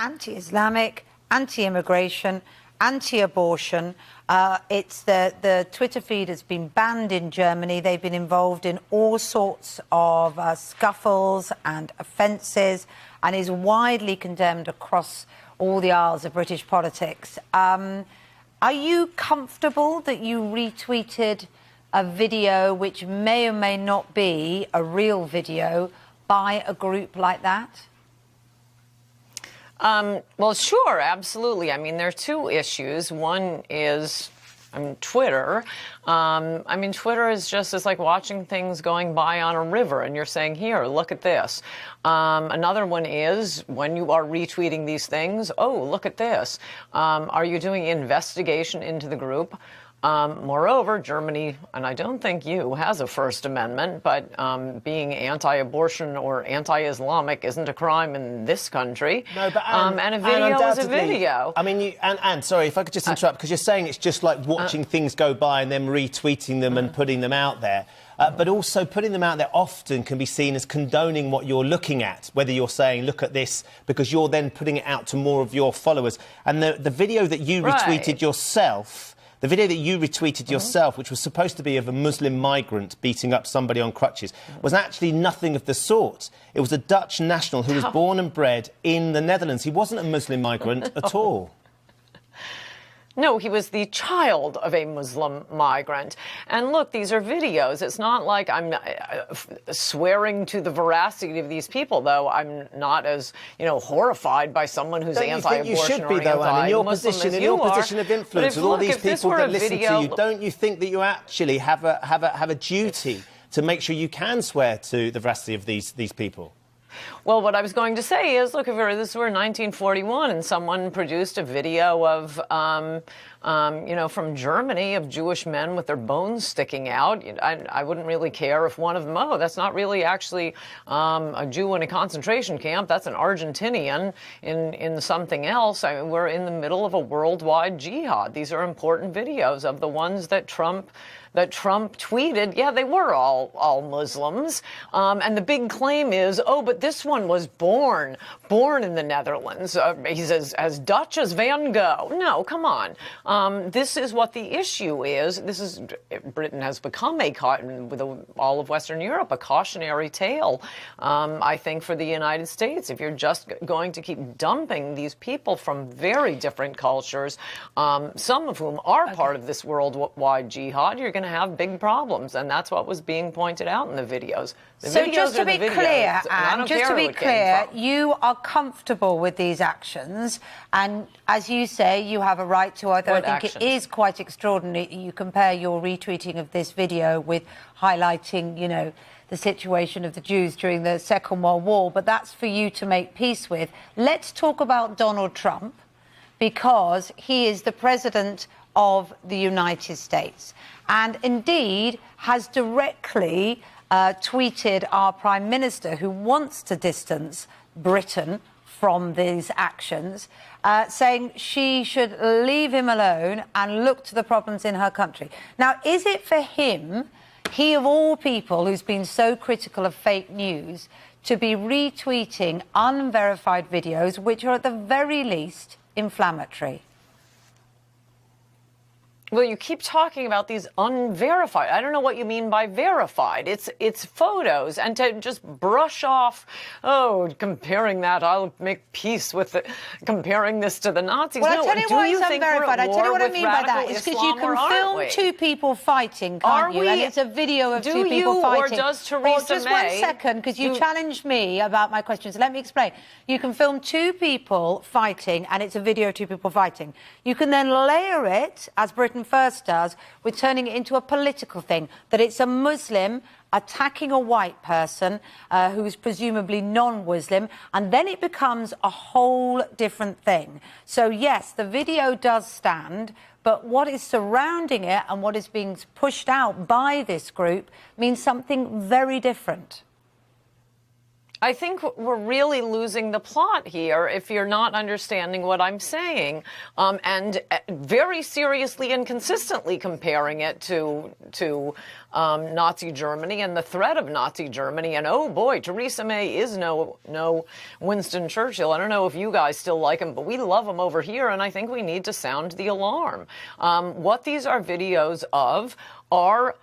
Anti-Islamic, anti-immigration, anti-abortion. It's the Twitter feed has been banned in Germany. They've been involved in all sorts of scuffles and offences and is widely condemned across all the aisles of British politics. Are you comfortable that you retweeted a video which may or may not be a real video by a group like that? Well, sure, absolutely. I mean, there are two issues. One is, Twitter. Twitter is just as like watching things going by on a river and you're saying, here, look at this. Another one is when you are retweeting these things, oh, look at this. Are you doing investigation into the group? Moreover, Germany, and I don't think you, has a First Amendment, but being anti-abortion or anti-Islamic isn't a crime in this country. No, but and a video is a video. I mean, and sorry, if I could just interrupt, because you're saying it's just like watching things go by and then retweeting them and putting them out there. But also putting them out there often can be seen as condoning what you're looking at, whether you're saying, look at this, because you're then putting it out to more of your followers. And the video that you retweeted yourself... The video that you retweeted yourself, which was supposed to be of a Muslim migrant beating up somebody on crutches, was actually nothing of the sort. It was a Dutch national who was born and bred in the Netherlands. He wasn't a Muslim migrant at all. No, he was the child of a Muslim migrant. And look, these are videos. It's not like I'm swearing to the veracity of these people, though I'm not as, horrified by someone who's anti-abortion you should be, though, Anne, in your position of influence with all these people that listen to you. Don't you think that you actually have a duty to make sure you can swear to the veracity of these people? Well, what I was going to say is, look, if this were 1941 and someone produced a video of, from Germany of Jewish men with their bones sticking out, I wouldn't really care if one of them, that's not really actually a Jew in a concentration camp. That's an Argentinian in something else. I mean, we're in the middle of a worldwide jihad. These are important videos of the ones that Trump tweeted. Yeah, they were all Muslims. And the big claim is, but this one was born in the Netherlands. He's as Dutch as Van Gogh. No, come on. This is what the issue is. Britain has become with all of Western Europe, a cautionary tale, I think, for the United States. If you're just going to keep dumping these people from very different cultures, some of whom are part of this worldwide jihad, you're going to have big problems, and that's what was being pointed out in the videos. So just to be clear, Anne, you are comfortable with these actions, and as you say, you have a right to, although I think it is quite extraordinary. You compare your retweeting of this video with highlighting, the situation of the Jews during the Second World War, but that's for you to make peace with. Let's talk about Donald Trump, because he is the president of the United States and indeed has directly tweeted our Prime Minister, who wants to distance Britain from these actions, saying she should leave him alone and look to the problems in her country. Now, is it for him, he of all people who's been so critical of fake news, to be retweeting unverified videos which are at the very least inflammatory? Well, you keep talking about these unverified. I don't know what you mean by verified. It's photos, and to just brush off, comparing that, I'll make peace with comparing this to the Nazis. Well, no, I tell you why it's unverified. I tell you what I mean by that. It's because you can film two people fighting, can't you? And it's a video of two people fighting. Or does Theresa just May? One second, because you challenged me about my questions. Let me explain. You can film two people fighting, and it's a video of two people fighting. You can then layer it, as Britain first does, with turning it into a political thing, that it's a Muslim attacking a white person who's presumably non-Muslim, and then it becomes a whole different thing. So, yes, the video does stand, but what is surrounding it and what is being pushed out by this group means something very different. I think we're really losing the plot here if you're not understanding what I'm saying, and very seriously and consistently comparing it to Nazi Germany and the threat of Nazi Germany. And oh boy, Theresa May is no Winston Churchill. I don't know if you guys still like him, but we love him over here, and I think we need to sound the alarm. What these are videos of are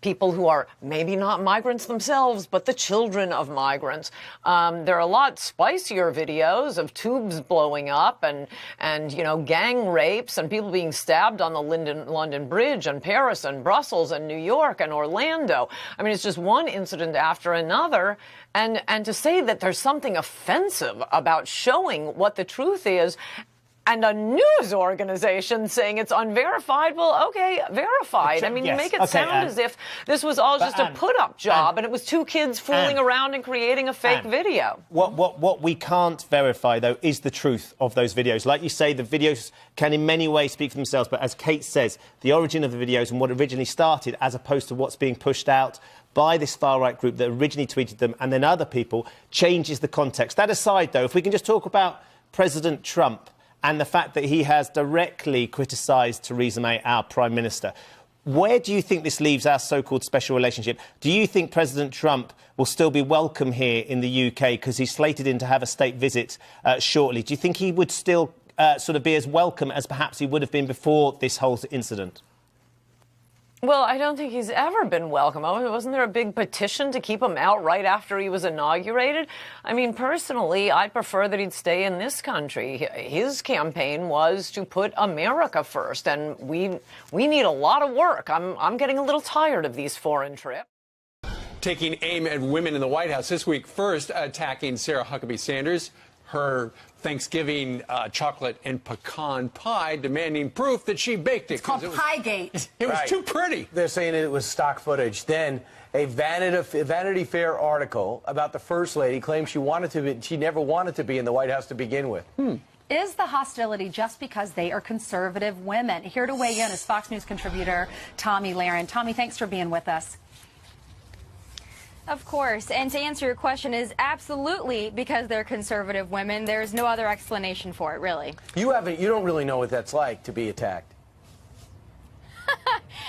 people who are maybe not migrants themselves, but the children of migrants. There are a lot spicier videos of tubes blowing up and you know, gang rapes and people being stabbed on the London Bridge and Paris and Brussels and New York and Orlando. I mean, it's just one incident after another. And to say that there's something offensive about showing what the truth is, and a news organization saying it's unverified, well, okay, verified. I mean, you make it sound as if this was all just a put-up job and it was two kids fooling around and creating a fake video. What we can't verify, though, is the truth of those videos. Like you say, the videos can in many ways speak for themselves, but as Kate says, the origin of the videos and what originally started, as opposed to what's being pushed out by this far-right group that originally tweeted them and then other people, changes the context. That aside, though, if we can just talk about President Trump and the fact that he has directly criticised Theresa May, our Prime Minister. Where do you think this leaves our so-called special relationship? Do you think President Trump will still be welcome here in the UK because he's slated in to have a state visit shortly? Do you think he would still sort of be as welcome as perhaps he would have been before this whole incident? Well, I don't think he's ever been welcome. Wasn't there a big petition to keep him out right after he was inaugurated? I mean, personally, I'd prefer that he'd stay in this country. His campaign was to put America first, and we need a lot of work. I'm getting a little tired of these foreign trips. Taking aim at women in the White House this week, first attacking Sarah Huckabee Sanders, her Thanksgiving chocolate and pecan pie, demanding proof that she baked it. It's called Piegate. It was too pretty. They're saying it was stock footage. Then a Vanity Fair article about the First Lady claims she never wanted to be in the White House to begin with. Is the hostility just because they are conservative women? Here to weigh in is Fox News contributor Tommy Lahren. Tommy, thanks for being with us. Of course, and to answer your question is absolutely because they're conservative women. There's no other explanation for it, really. You don't really know what that's like to be attacked.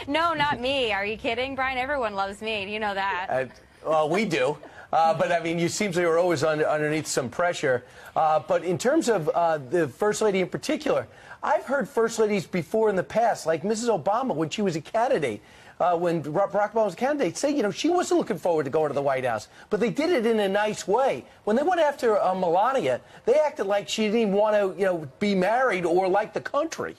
No, not me. Are you kidding, Brian? Everyone loves me. You know that. Well, we do. But, I mean, you seem like you're always underneath some pressure. But in terms of the First Lady in particular, I've heard First Ladies before in the past, like Mrs. Obama when she was a candidate. When Barack Obama was a candidate, say, you know, she wasn't looking forward to going to the White House, but they did it in a nice way. When they went after Melania, they acted like she didn't even want to, you know, be married or like the country.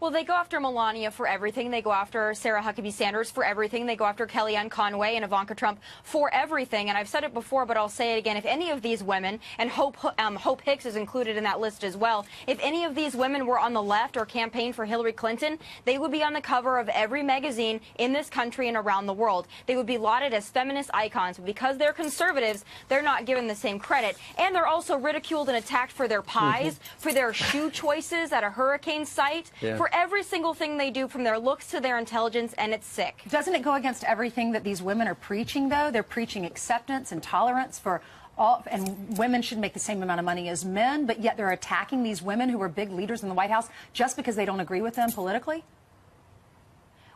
Well, they go after Melania for everything. They go after Sarah Huckabee Sanders for everything. They go after Kellyanne Conway and Ivanka Trump for everything. And I've said it before, but I'll say it again. If any of these women, and Hope Hicks is included in that list as well, if any of these women were on the left or campaigned for Hillary Clinton, they would be on the cover of every magazine in this country and around the world. They would be lauded as feminist icons. But because they're conservatives, they're not given the same credit. And they're also ridiculed and attacked for their pies, for their shoe choices at a hurricane site, for every single thing they do, from their looks to their intelligence, and it's sick. Doesn't it go against everything that these women are preaching, though? They're preaching acceptance and tolerance for all, and women should make the same amount of money as men, but yet they're attacking these women who are big leaders in the White House just because they don't agree with them politically?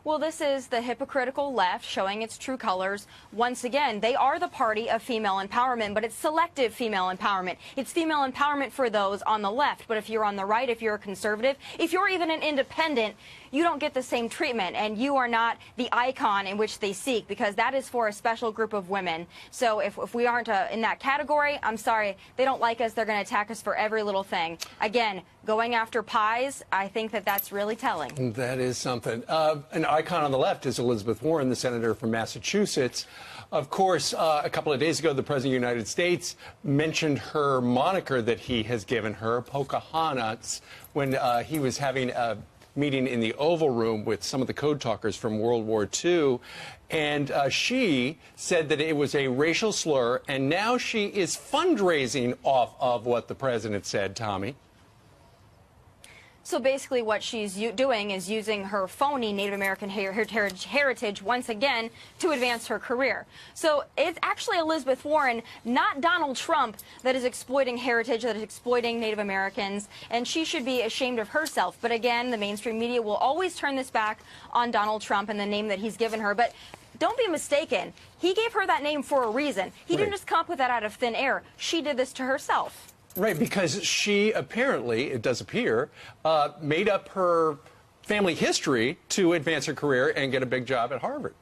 Well, this is the hypocritical left showing its true colors. Once again, they are the party of female empowerment, but it's selective female empowerment. It's female empowerment for those on the left. But if you're on the right, if you're a conservative, if you're even an independent, you don't get the same treatment, and you are not the icon in which they seek, because that is for a special group of women. So if we aren't in that category, I'm sorry, they don't like us. They're going to attack us for every little thing. Again, going after pies, I think that that's really telling. That is something. An icon on the left is Elizabeth Warren, the senator from Massachusetts. Of course, a couple of days ago, the President of the United States mentioned her moniker that he has given her, Pocahontas, when he was having a meeting in the Oval Room with some of the code talkers from World War II. And she said that it was a racial slur, and now she is fundraising off of what the president said, Tommy. So basically what she's doing is using her phony Native American heritage once again to advance her career. So it's actually Elizabeth Warren, not Donald Trump, that is exploiting heritage, that is exploiting Native Americans, and she should be ashamed of herself. But again, the mainstream media will always turn this back on Donald Trump and the name that he's given her. But don't be mistaken. He gave her that name for a reason. He didn't just come up with that out of thin air. She did this to herself. Right, because she apparently, it does appear, made up her family history to advance her career and get a big job at Harvard.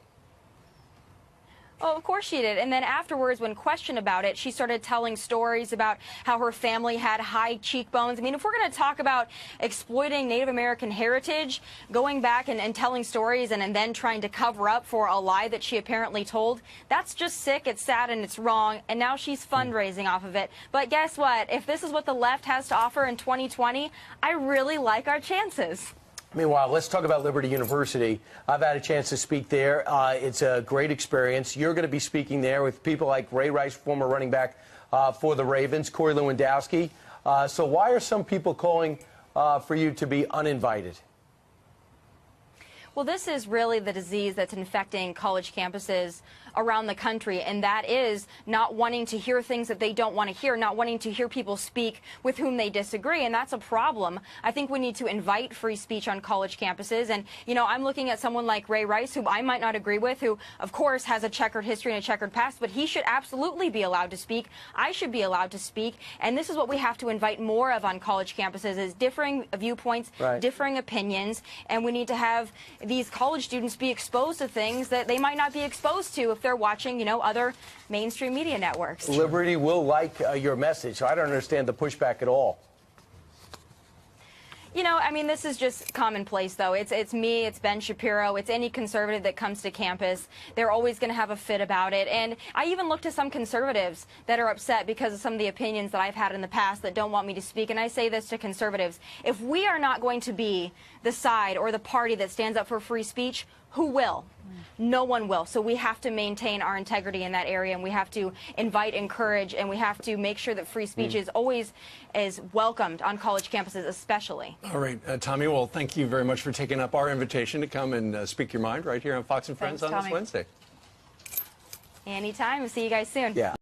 Oh, of course she did. And then afterwards, when questioned about it, she started telling stories about how her family had high cheekbones. I mean, if we're going to talk about exploiting Native American heritage, going back and telling stories and then trying to cover up for a lie that she apparently told, that's just sick, it's sad, and it's wrong. And now she's fundraising off of it. But guess what? If this is what the left has to offer in 2020, I really like our chances. Meanwhile, let's talk about Liberty University. I've had a chance to speak there. It's a great experience. You're going to be speaking there with people like Ray Rice, former running back for the Ravens, Corey Lewandowski. So why are some people calling for you to be uninvited? Well, this is really the disease that's infecting college campuses around the country, and that is not wanting to hear things that they don't want to hear, not wanting to hear people speak with whom they disagree, and that's a problem. I think we need to invite free speech on college campuses, and, you know, I'm looking at someone like Ray Rice, who I might not agree with, who, of course, has a checkered history and a checkered past, but he should absolutely be allowed to speak. I should be allowed to speak, and this is what we have to invite more of on college campuses, is differing viewpoints, differing opinions, and we need to have these college students be exposed to things that they might not be exposed to if they're watching, you know, other mainstream media networks. Liberty will like your message, so I don't understand the pushback at all. You know, I mean, this is just commonplace, though. It's me, it's Ben Shapiro, it's any conservative that comes to campus. They're always going to have a fit about it. And I even look to some conservatives that are upset because of some of the opinions that I've had in the past that don't want me to speak. And I say this to conservatives. If we are not going to be the side or the party that stands up for free speech, who will? No one will. So we have to maintain our integrity in that area, and we have to invite, encourage, and we have to make sure that free speech is always welcomed on college campuses, especially. All right, Tommy, well, thank you very much for taking up our invitation to come and speak your mind right here on Fox and Friends on this Wednesday. Anytime. See you guys soon. Yeah.